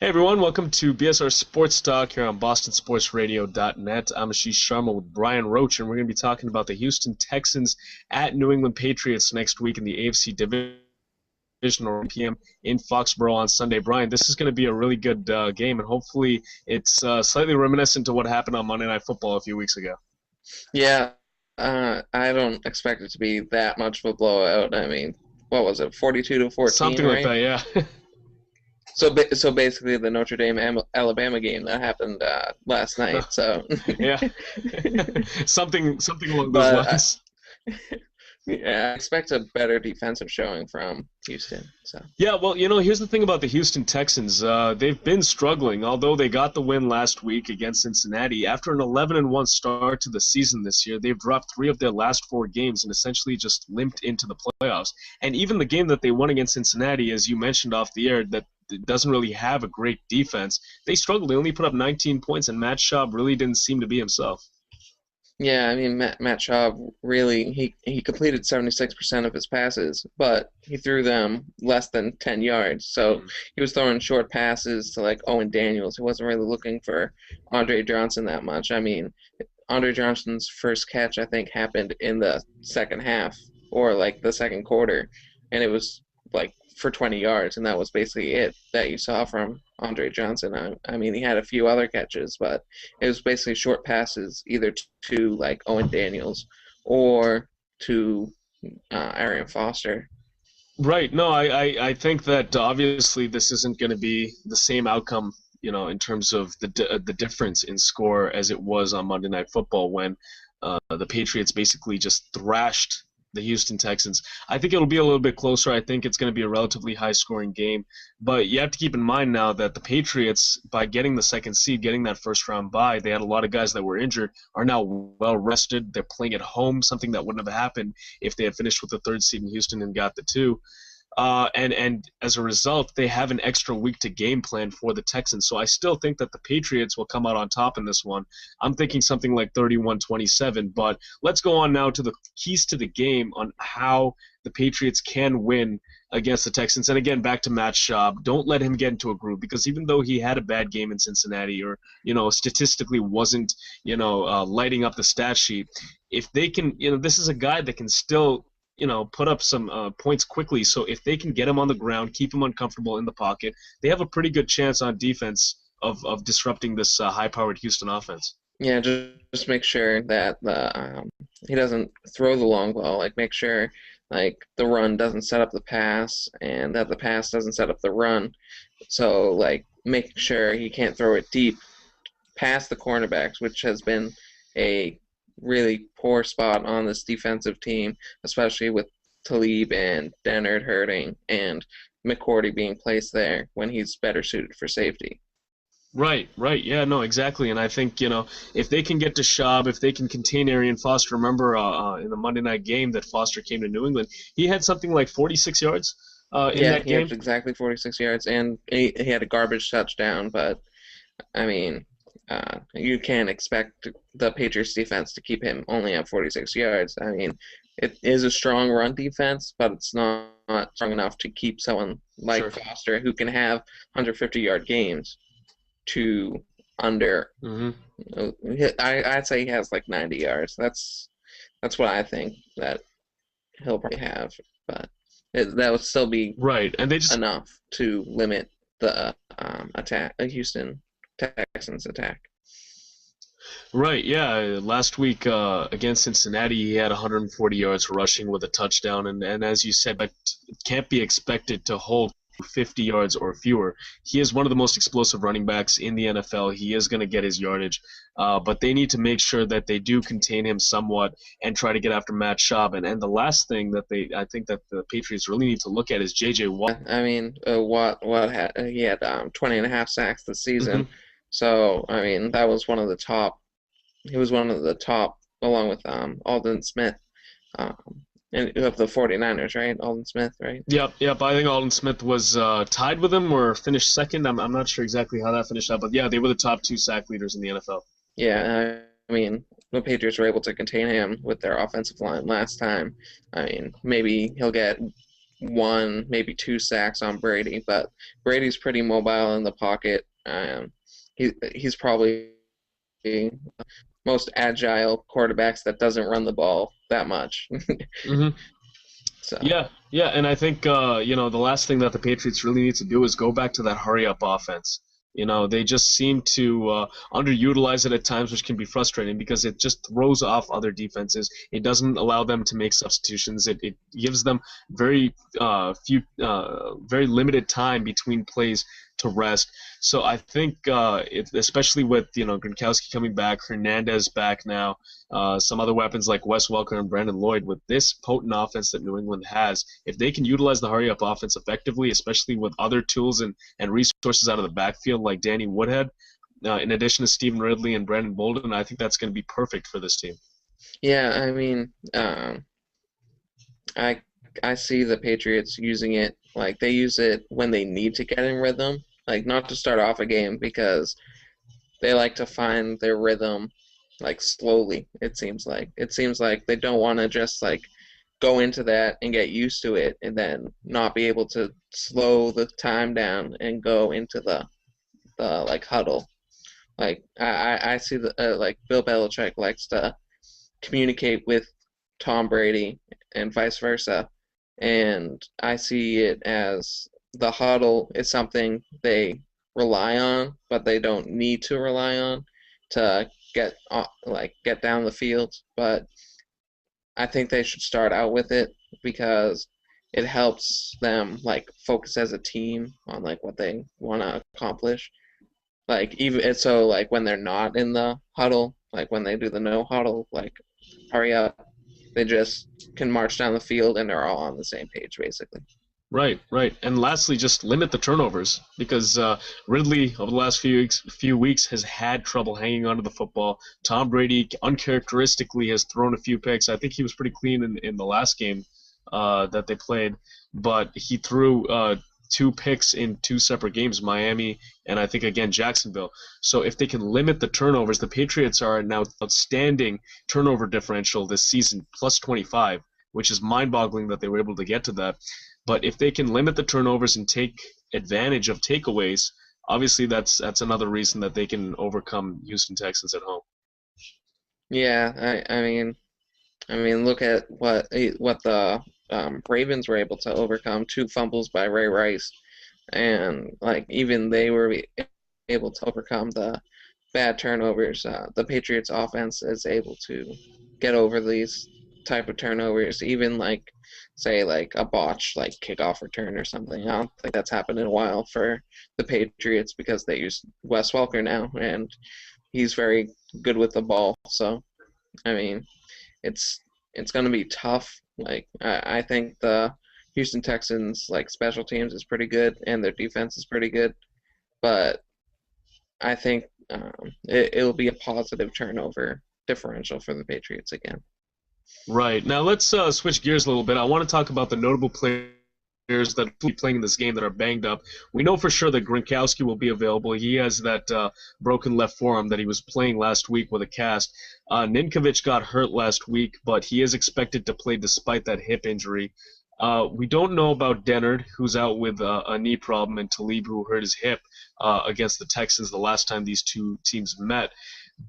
Hey everyone, welcome to BSR Sports Talk here on BostonSportsRadio.net. I'm Aashish Sharma with Brian Roach, and we're going to be talking about the Houston Texans at New England Patriots next week in the AFC Divisional Round p.m. in Foxborough on Sunday. Brian, this is going to be a really good game, and hopefully it's slightly reminiscent to what happened on Monday Night Football a few weeks ago. Yeah, I don't expect it to be that much of a blowout. I mean, what was it, 42-14, Something right? like that, yeah. So basically the Notre Dame-Alabama game that happened last night. So Yeah. something along those But lines. yeah, I expect a better defensive showing from Houston. So Yeah, well, here's the thing about the Houston Texans. They've been struggling, although they got the win last week against Cincinnati. After an 11-1 start to the season this year, they've dropped 3 of their last 4 games and essentially just limped into the playoffs. And even the game that they won against Cincinnati, as you mentioned off the air, that doesn't really have a great defense, they struggled. They only put up 19 points, and Matt Schaub really didn't seem to be himself. yeah, I mean Matt Schaub really he completed 76% of his passes, but he threw them less than 10 yards. So he was throwing short passes to like Owen Daniels. He wasn't really looking for Andre Johnson that much. I mean, Andre Johnson's first catch I think happened in the second half or like the second quarter, and it was like for 20 yards, and that was basically it that you saw from Andre Johnson. I mean, he had a few other catches, but it was basically short passes either to like Owen Daniels or to Arian Foster. Right. No, I think that obviously this isn't going to be the same outcome, in terms of the difference in score as it was on Monday Night Football when the Patriots basically just thrashed the Houston Texans. I think it'll be a little bit closer. I think it's going to be a relatively high-scoring game. But you have to keep in mind now that the Patriots, by getting the second seed, getting that first-round bye, they had a lot of guys that were injured, are now well-rested. They're playing at home, something that wouldn't have happened if they had finished with the third seed in Houston and got the 2. And as a result, they have an extra week to game plan for the Texans. So I still think that the Patriots will come out on top in this one. I'm thinking something like 31-27. But let's go on now to the keys to the game on how the Patriots can win against the Texans. And again, back to Matt Schaub. Don't let him get into a groove, because even though he had a bad game in Cincinnati or, statistically wasn't, lighting up the stat sheet, if they can, this is a guy that can still put up some points quickly. So if they can get him on the ground, keep him uncomfortable in the pocket, they have a pretty good chance on defense of disrupting this high-powered Houston offense. Yeah, just make sure that he doesn't throw the long ball. Like, make sure like the run doesn't set up the pass, and that the pass doesn't set up the run. So like making sure he can't throw it deep past the cornerbacks, which has been a really poor spot on this defensive team, especially with Talib and Dennard hurting and McCourty being placed there when he's better suited for safety. Right. Yeah, no, exactly. And I think, if they can get to Schaub, if they can contain Arian Foster, remember in the Monday night game that Foster came to New England, he had something like 46 yards in that He game. had exactly 46 yards, and he had a garbage touchdown, but, I mean, you can't expect the Patriots defense to keep him only at 46 yards. I mean, it is a strong run defense, but it's not strong enough to keep someone like Sure. Foster, who can have 150-yard games, to under. I'd say he has like 90 yards. That's what I think that he'll probably have, but that would still be Right, and they just enough to limit the Houston Texans attack. Right, yeah. Last week against Cincinnati, he had 140 yards rushing with a touchdown, and as you said, but can't be expected to hold 50 yards or fewer. He is one of the most explosive running backs in the NFL. He is going to get his yardage, but they need to make sure that they do contain him somewhat and try to get after Matt Schaub. And the last thing that I think that the Patriots really need to look at is J.J. Watt. I mean, he had 20 and a half sacks this season. So, I mean, that was one of the top. He was one of the top, along with Aldon Smith, and of the 49ers, right? Aldon Smith, right? Yep. I think Aldon Smith was tied with him or finished second. I'm not sure exactly how that finished out, but yeah, they were the top 2 sack leaders in the NFL. Yeah, I mean, the Patriots were able to contain him with their offensive line last time. I mean, maybe he'll get 1, maybe 2 sacks on Brady, but Brady's pretty mobile in the pocket. He's probably the most agile quarterbacks that doesn't run the ball that much. Hmm. So Yeah, and I think the last thing that the Patriots really need to do is go back to that hurry up offense. They just seem to underutilize it at times, which can be frustrating because it just throws off other defenses. It doesn't allow them to make substitutions. It gives them very limited time between plays to rest. So I think, especially with Gronkowski coming back, Hernandez back now, some other weapons like Wes Welker and Brandon Lloyd, with this potent offense that New England has, if they can utilize the hurry up offense effectively, especially with other tools and resources out of the backfield like Danny Woodhead, in addition to Stephen Ridley and Brandon Bolden, I think that's going to be perfect for this team. yeah, I mean, I I see the Patriots using it like they use it when they need to get in rhythm, like not to start off a game because they like to find their rhythm like slowly. It seems like they don't want to just like go into that and get used to it and then not be able to slow the time down and go into the like huddle. Like I see the like Bill Belichick likes to communicate with Tom Brady and vice versa. And I see it as the huddle is something they rely on, but they don't need to rely on to get down the field. But I think they should start out with it because it helps them like focus as a team on like what they want to accomplish. Like even so, like when they're not in the huddle, like when they do the no huddle, like hurry up, they just can march down the field and they're all on the same page basically. Right, right. And lastly, just limit the turnovers because Ridley over the last few weeks has had trouble hanging onto the football. Tom Brady uncharacteristically has thrown a few picks. I think he was pretty clean in the last game that they played, but he threw two picks in two separate games, Miami and I think again Jacksonville. So if they can limit the turnovers, the Patriots are now outstanding turnover differential this season, plus 25, which is mind-boggling that they were able to get to that. But if they can limit the turnovers and take advantage of takeaways, obviously that's another reason that they can overcome Houston Texans at home. Yeah, I mean, look at what the Ravens were able to overcome: 2 fumbles by Ray Rice, and like even they were able to overcome the bad turnovers. The Patriots offense is able to get over these type of turnovers, even like say like a botch like kickoff return or something. I don't think that's happened in a while for the Patriots because they use Wes Welker now and he's very good with the ball. So I mean, it's it's going to be tough. Like I think the Houston Texans like special teams is pretty good and their defense is pretty good, but I think it'll be a positive turnover differential for the Patriots again. Right. Now let's switch gears a little bit. I want to talk about the notable players that will be playing in this game that are banged up. We know for sure that Gronkowski will be available. He has that broken left forearm that he was playing last week with a cast. Ninkovich got hurt last week, but he is expected to play despite that hip injury. We don't know about Dennard, who's out with a knee problem, and Talib, who hurt his hip against the Texans the last time these two teams met.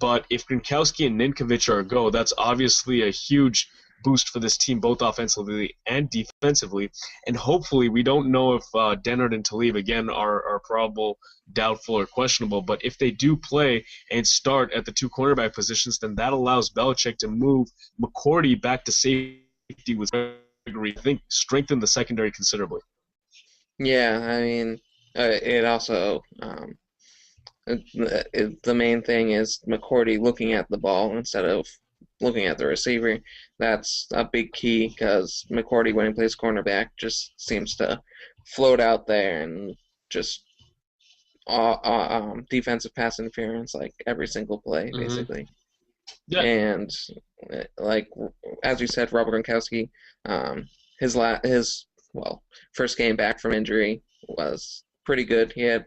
But if Gronkowski and Ninkovich are a go, that's obviously a huge boost for this team, both offensively and defensively. And hopefully, we don't know if Dennard and Talib, again, are probable, doubtful, or questionable. But if they do play and start at the two cornerback positions, then that allows Belichick to move McCourty back to safety with Gregory, I think, strengthen the secondary considerably. Yeah, I mean, it also the main thing is McCourty looking at the ball instead of looking at the receiver. That's a big key because McCourty, when he plays cornerback, just seems to float out there and just defensive pass interference like every single play, Mm-hmm. basically. Yeah. And like as you said, Robert Gronkowski, his first game back from injury was pretty good. He had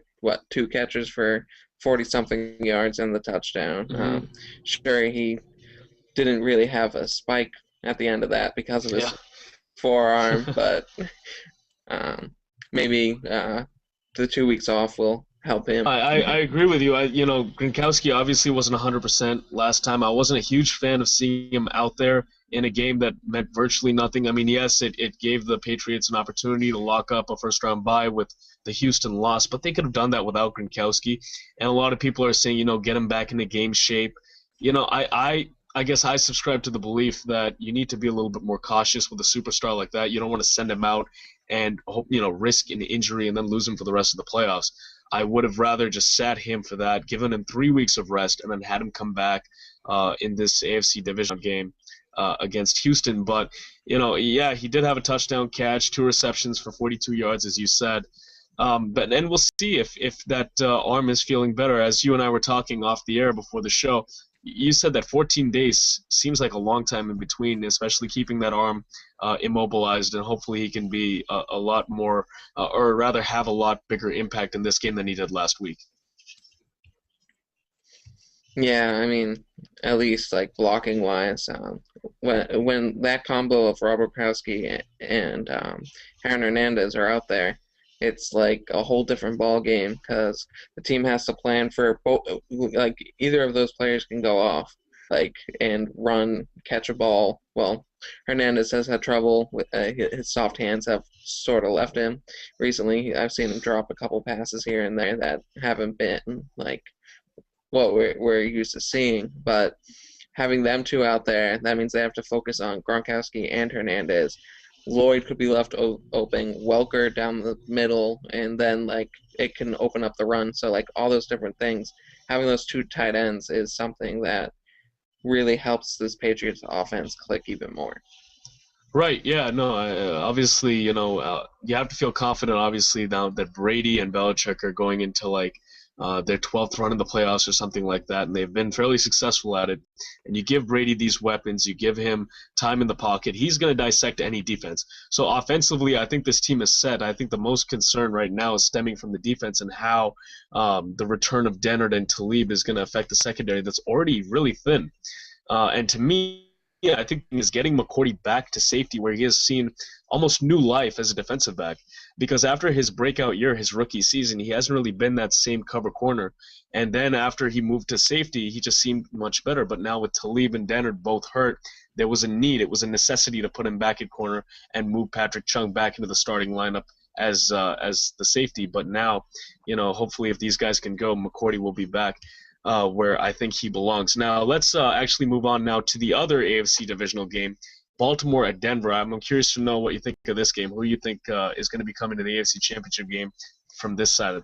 2 catches for 40 something yards and the touchdown. Mm-hmm. Sure, he didn't really have a spike at the end of that because of Yeah. his forearm, but Maybe the 2 weeks off will help him. I agree with you. Gronkowski obviously wasn't 100% last time. I wasn't a huge fan of seeing him out there in a game that meant virtually nothing. I mean, yes, it gave the Patriots an opportunity to lock up a first-round bye with the Houston loss, but they could have done that without Gronkowski. And a lot of people are saying, get him back into game shape. I guess I subscribe to the belief that you need to be a little bit more cautious with a superstar like that. You don't want to send him out and risk an injury and then lose him for the rest of the playoffs. I would have rather just sat him for that, given him 3 weeks of rest, and then had him come back in this AFC Divisional game against Houston. But, yeah, he did have a touchdown catch, 2 receptions for 42 yards, as you said. But then we'll see if that arm is feeling better. As you and I were talking off the air before the show, you said that 14 days seems like a long time in between, especially keeping that arm immobilized, and hopefully he can be a lot more, or rather have a lot bigger impact in this game than he did last week. Yeah, I mean, at least like blocking wise, when that combo of Robert Gronkowski and Aaron Hernandez are out there, it's like a whole different ball game because the team has to plan for both. Like either of those players can go off, like and run, catch a ball. Well, Hernandez has had trouble with his soft hands have sort of left him recently. I've seen him drop a couple passes here and there that haven't been like what we're used to seeing. But having them two out there, that means they have to focus on Gronkowski and Hernandez. Lloyd could be left open, Welker down the middle, and then like it can open up the run. So like all those different things, having those two tight ends is something that really helps this Patriots offense click even more. Right. Yeah. No. Obviously, you have to feel confident. Obviously, now that Brady and Belichick are going into like their 12th run in the playoffs or something like that, and they've been fairly successful at it. And you give Brady these weapons, you give him time in the pocket, he's going to dissect any defense. So offensively, I think this team is set. I think the most concern right now is stemming from the defense and how the return of Dennard and Talib is going to affect the secondary that's already really thin. And to me, yeah, I think is getting McCourty back to safety where he has seen almost new life as a defensive back. Because after his breakout year, his rookie season, he hasn't really been that same cover corner. And then after he moved to safety, he just seemed much better. But now with Talib and Dennard both hurt, there was a need. It was a necessity to put him back at corner and move Patrick Chung back into the starting lineup as the safety. But now, hopefully if these guys can go, McCourty will be back. Where I think he belongs. Now, let's actually move on now to the other AFC divisional game, Baltimore at Denver. I'm curious to know what you think of this game. Who you think is going to be coming to the AFC Championship game from this side?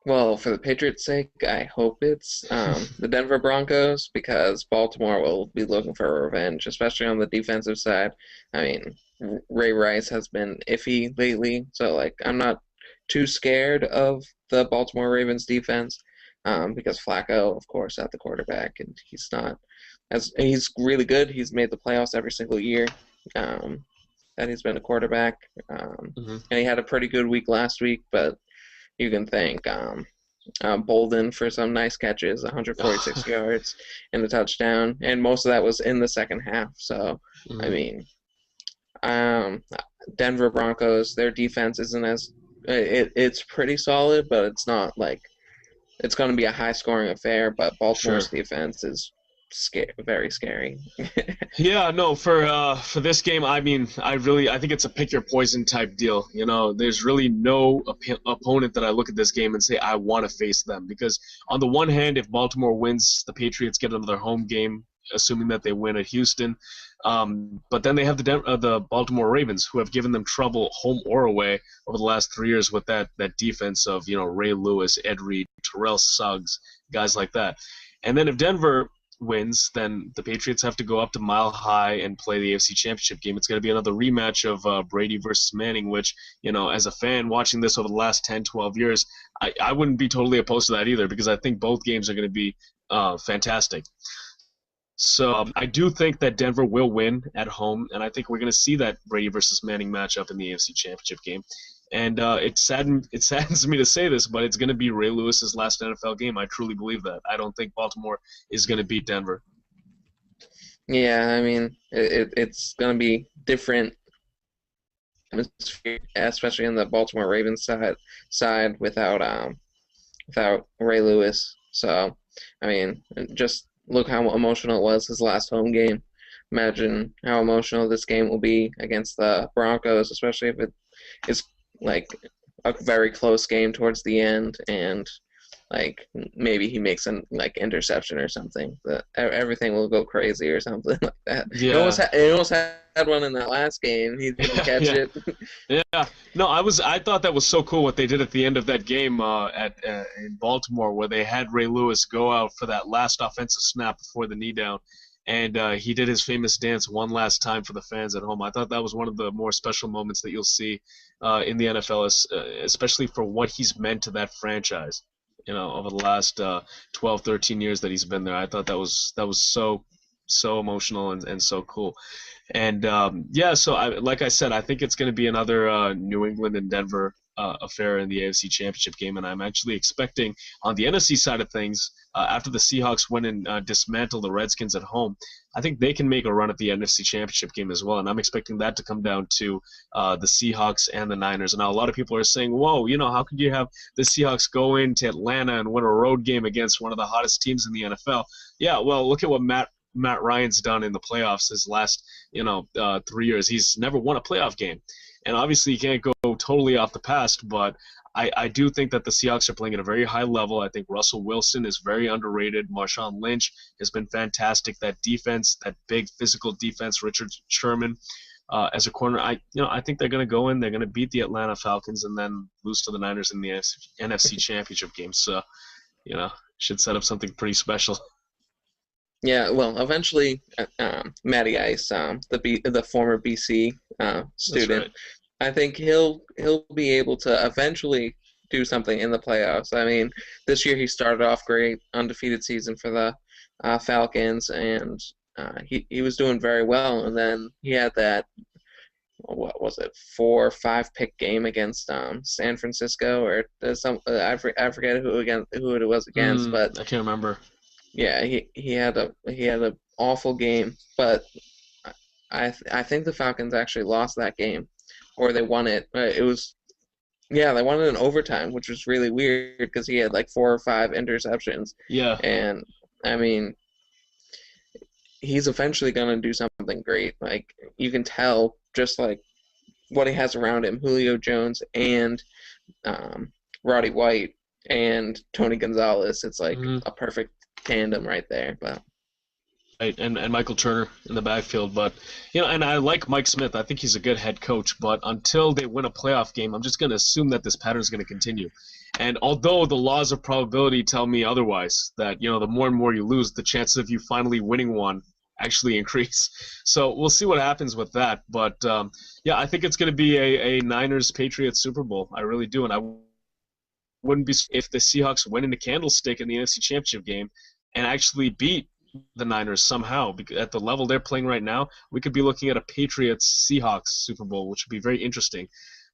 Well, for the Patriots' sake, I hope it's the Denver Broncos because Baltimore will be looking for revenge, especially on the defensive side. I mean, Ray Rice has been iffy lately, so like I'm not too scared of the Baltimore Ravens defense. Because Flacco, of course, at the quarterback, and he's really good. He's made the playoffs every single year that he's been a quarterback, and he had a pretty good week last week. But you can thank Bolden for some nice catches, 146 yards and a touchdown, and most of that was in the second half. So, I mean, Denver Broncos, their defense isn't it's pretty solid, but it's not like. It's going to be a high-scoring affair, but Baltimore's defense is very scary. Yeah, no, for this game, I mean, I think it's a pick-your-poison type deal. There's really no opponent that I look at this game and say I want to face them because on the one hand, if Baltimore wins, the Patriots get another home game, assuming that they win at Houston. But then they have the Baltimore Ravens, who have given them trouble home or away over the last 3 years with that defense of Ray Lewis, Ed Reed, Terrell Suggs, guys like that. And then if Denver wins, then the Patriots have to go up to Mile High and play the AFC Championship game. It's going to be another rematch of Brady versus Manning, which, as a fan watching this over the last 10, 12 years, I wouldn't be totally opposed to that either because I think both games are going to be fantastic. So I do think that Denver will win at home, and I think we're going to see that Brady versus Manning matchup in the AFC Championship game. And it saddens me to say this, but it's going to be Ray Lewis's last NFL game. I truly believe that. I don't think Baltimore is going to beat Denver. Yeah, I mean, it's going to be different atmosphere, especially on the Baltimore Ravens side without Ray Lewis. So, I mean, just look how emotional it was his last home game. Imagine how emotional this game will be against the Broncos, especially if it is like a very close game towards the end, and like maybe he makes an like interception or something. Everything will go crazy or something like that. Yeah. It almost had one in that last game. He didn't catch Yeah. it. Yeah, no, I thought that was so cool what they did at the end of that game at in Baltimore, where they had Ray Lewis go out for that last offensive snap before the knee down, and he did his famous dance one last time for the fans at home. I thought that was one of the more special moments that you'll see in the NFL, especially for what he's meant to that franchise. Over the last 12, 13 years that he's been there. I thought that was so emotional and so cool. And yeah, so like I said, I think it's going to be another New England and Denver affair in the AFC Championship game, and I'm actually expecting on the NFC side of things, after the Seahawks went and dismantle the Redskins at home, I think they can make a run at the NFC Championship game as well, and I'm expecting that to come down to the Seahawks and the Niners. And now a lot of people are saying, whoa, how could you have the Seahawks go into Atlanta and win a road game against one of the hottest teams in the NFL? Yeah, well, look at what Matt Ryan's done in the playoffs his last 3 years. He's never won a playoff game, and obviously you can't go totally off the past, but I do think that the Seahawks are playing at a very high level. I think Russell Wilson is very underrated. Marshawn Lynch has been fantastic. That defense, that big physical defense, Richard Sherman as a corner, I think they're going to go in, they're going to beat the Atlanta Falcons and then lose to the Niners in the NFC Championship game. So should set up something pretty special. Yeah, well, eventually, Matty Ice, the former BC student, right. I think he'll be able to eventually do something in the playoffs. I mean, this year he started off great, undefeated season for the Falcons, and he was doing very well. And then he had that, what was it, 4 or 5 pick game against San Francisco, or I forget who it was against, but I can't remember. yeah, he had a awful game, but I think the Falcons actually lost that game, or they won it. They won it in overtime, which was really weird because he had like 4 or 5 interceptions. Yeah. And I mean, he's eventually gonna do something great. Like you can tell just like what he has around him, Julio Jones and Roddy White and Tony Gonzalez. It's like a perfect tandem right there. But right, and Michael Turner in the backfield, but and I like Mike Smith. I think he's a good head coach, but until they win a playoff game, I'm just going to assume that this pattern is going to continue. And although the laws of probability tell me otherwise, that the more and more you lose, the chances of you finally winning one actually increase. So we'll see what happens with that. But yeah, I think it's going to be a Niners-Patriots Super Bowl. I really do, and I wouldn't be if the Seahawks win in the candlestick in the NFC Championship game and actually beat the Niners somehow. Because at the level they're playing right now, we could be looking at a Patriots-Seahawks Super Bowl, which would be very interesting.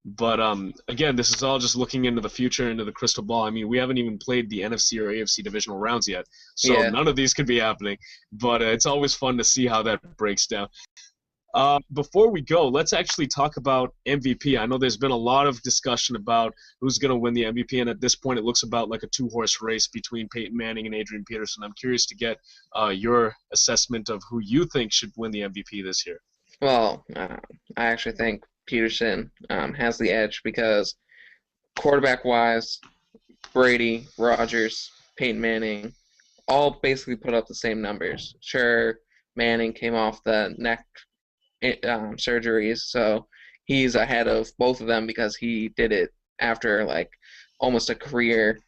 But again, this is all just looking into the future, into the crystal ball. I mean, we haven't even played the NFC or AFC divisional rounds yet, so none of these could be happening. But it's always fun to see how that breaks down. Before we go, let's actually talk about MVP. I know there's been a lot of discussion about who's going to win the MVP, and at this point it looks about like a 2-horse race between Peyton Manning and Adrian Peterson. I'm curious to get your assessment of who you think should win the MVP this year. Well, I actually think Peterson has the edge because quarterback-wise, Brady, Rodgers, Peyton Manning, all basically put up the same numbers. Sure, Manning came off the neck surgeries, so he's ahead of both of them because he did it after like almost a career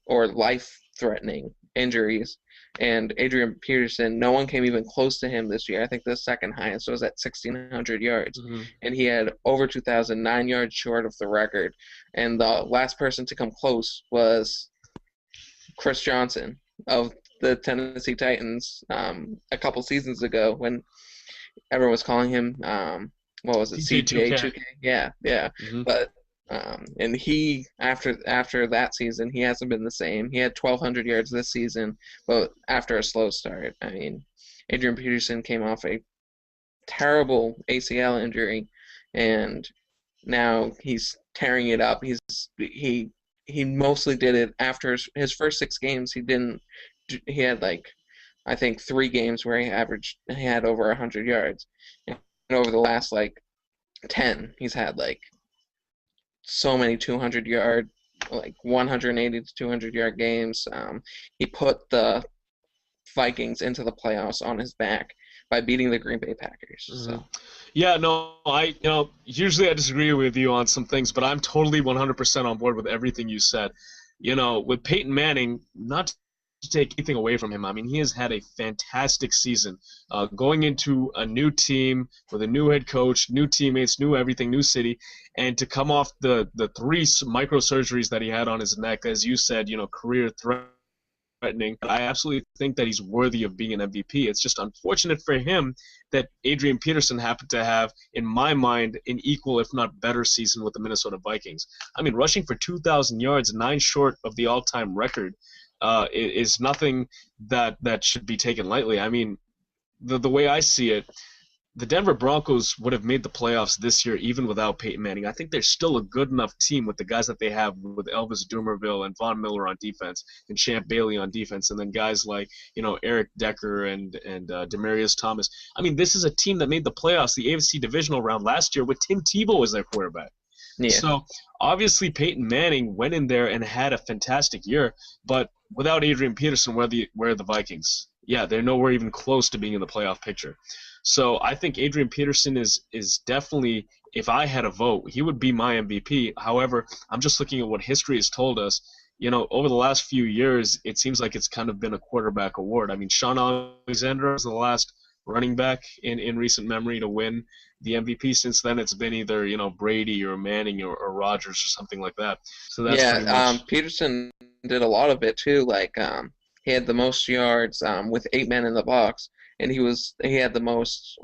or life-threatening injuries. And Adrian Peterson, no one came even close to him this year. I think the second highest was at 1,600 yards. And he had over 2,009 yards short of the record. And the last person to come close was Chris Johnson of the Tennessee Titans a couple seasons ago when everyone was calling him, what was it, CJ2K? Yeah. But and he, after that season, he hasn't been the same. He had 1,200 yards this season, but after a slow start. I mean, Adrian Peterson came off a terrible ACL injury, and now he's tearing it up. He he mostly did it after his first 6 games. He had like I think 3 games where he had over 100 yards, and over the last like 10, he's had like so many 200 yard, like 180 to 200 yard games. He put the Vikings into the playoffs on his back by beating the Green Bay Packers. Mhm. So Yeah, no, usually I disagree with you on some things, but I'm totally 100% on board with everything you said. With Peyton Manning, not to take anything away from him, I mean, he has had a fantastic season. Going into a new team with a new head coach, new teammates, new everything, new city, and to come off the three microsurgeries that he had on his neck, as you said, career threatening. I absolutely think that he's worthy of being an MVP. It's just unfortunate for him that Adrian Peterson happened to have, in my mind, an equal, if not better, season with the Minnesota Vikings. I mean, rushing for 2,000 yards, 9 short of the all-time record, is nothing that should be taken lightly. I mean, the way I see it, the Denver Broncos would have made the playoffs this year even without Peyton Manning. I think they're still a good enough team with the guys that they have, with Elvis Dumervil and Von Miller on defense and Champ Bailey on defense, and then guys like Eric Decker and Demaryius Thomas. I mean, this is a team that made the playoffs, the AFC Divisional Round last year with Tim Tebow as their quarterback. yeah, So obviously Peyton Manning went in there and had a fantastic year, but without Adrian Peterson, where are the Vikings? Yeah, they're nowhere even close to being in the playoff picture. So I think Adrian Peterson is definitely, if I had a vote, he would be my MVP. However, I'm just looking at what history has told us. Over the last few years, it seems like it's kind of been a quarterback award. I mean, Sean Alexander was the last running back in recent memory to win the MVP. Since then, it's been either Brady or Manning or Rodgers or something like that. So that's pretty much. Peterson did a lot of it too. Like he had the most yards with 8 men in the box, and he had the most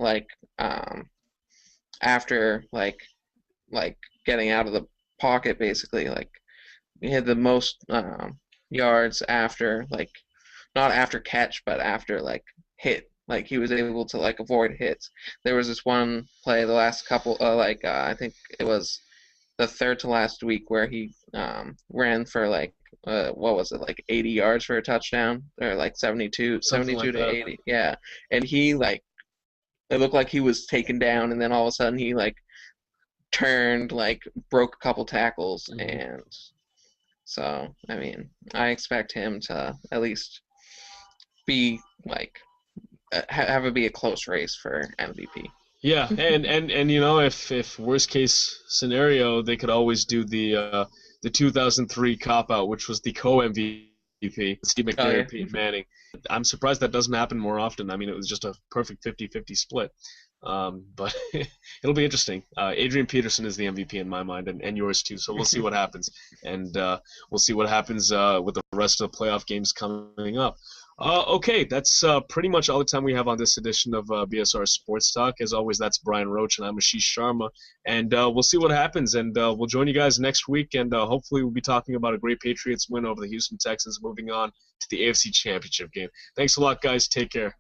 after getting out of the pocket basically. Like he had the most yards after not after catch but after hit. Like he was able to avoid hits. There was this one play the last couple I think it was the third to last week where he ran for what was it, 80 yards for a touchdown, or 72 Something like to that. 80. Yeah. And he it looked like he was taken down, and then all of a sudden he turned, broke a couple tackles. Mhm. And so I mean, I expect him to at least be have it be a close race for MVP. Yeah, and if worst case scenario, they could always do the 2003 cop out, which was the co-MVP, Steve Oh McNair yeah. and Peyton Manning. I'm surprised that doesn't happen more often. I mean, it was just a perfect 50-50 split. But it'll be interesting. Adrian Peterson is the MVP in my mind, and yours too. So we'll see what happens, and we'll see what happens with the rest of the playoff games coming up. Okay, that's pretty much all the time we have on this edition of BSR Sports Talk. As always, that's Brian Roach, and I'm Aashish Sharma. And we'll see what happens, and we'll join you guys next week, and hopefully we'll be talking about a great Patriots win over the Houston Texans, moving on to the AFC Championship game. Thanks a lot, guys. Take care.